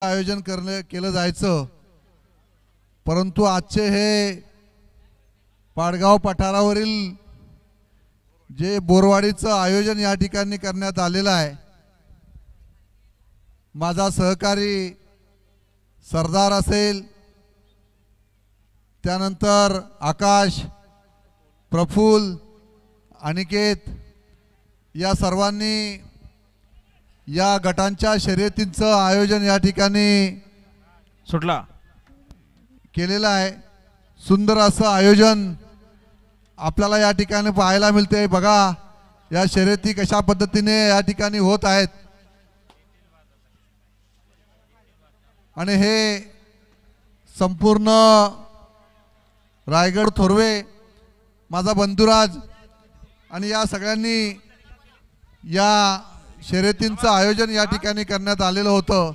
आयोजन केलं जायचं, परंतु आजचे हे पाडगाव पठारावरील जे बोरवाडीचं आयोजन या ठिकाणी करण्यात आलेलं आहे, माझा सहकारी सरदार असेल, त्यानंतर आकाश, प्रफुल्ल, अनिकेत या सर्वांनी या गटांच्या शर्यतींचं आयोजन या ठिकाणी सुटला केलेलं आहे। सुंदर असं आयोजन आपल्याला या ठिकाणी पाहायला मिळते। बघा या शर्यती कशा पद्धतीने या ठिकाणी होत आहेत आणि हे संपूर्ण रायगड थोरवे माझा बंधुराज आणि या सगळ्यांनी या शर्यतींचं आयोजन या ठिकाणी करण्यात आलेलं होतं।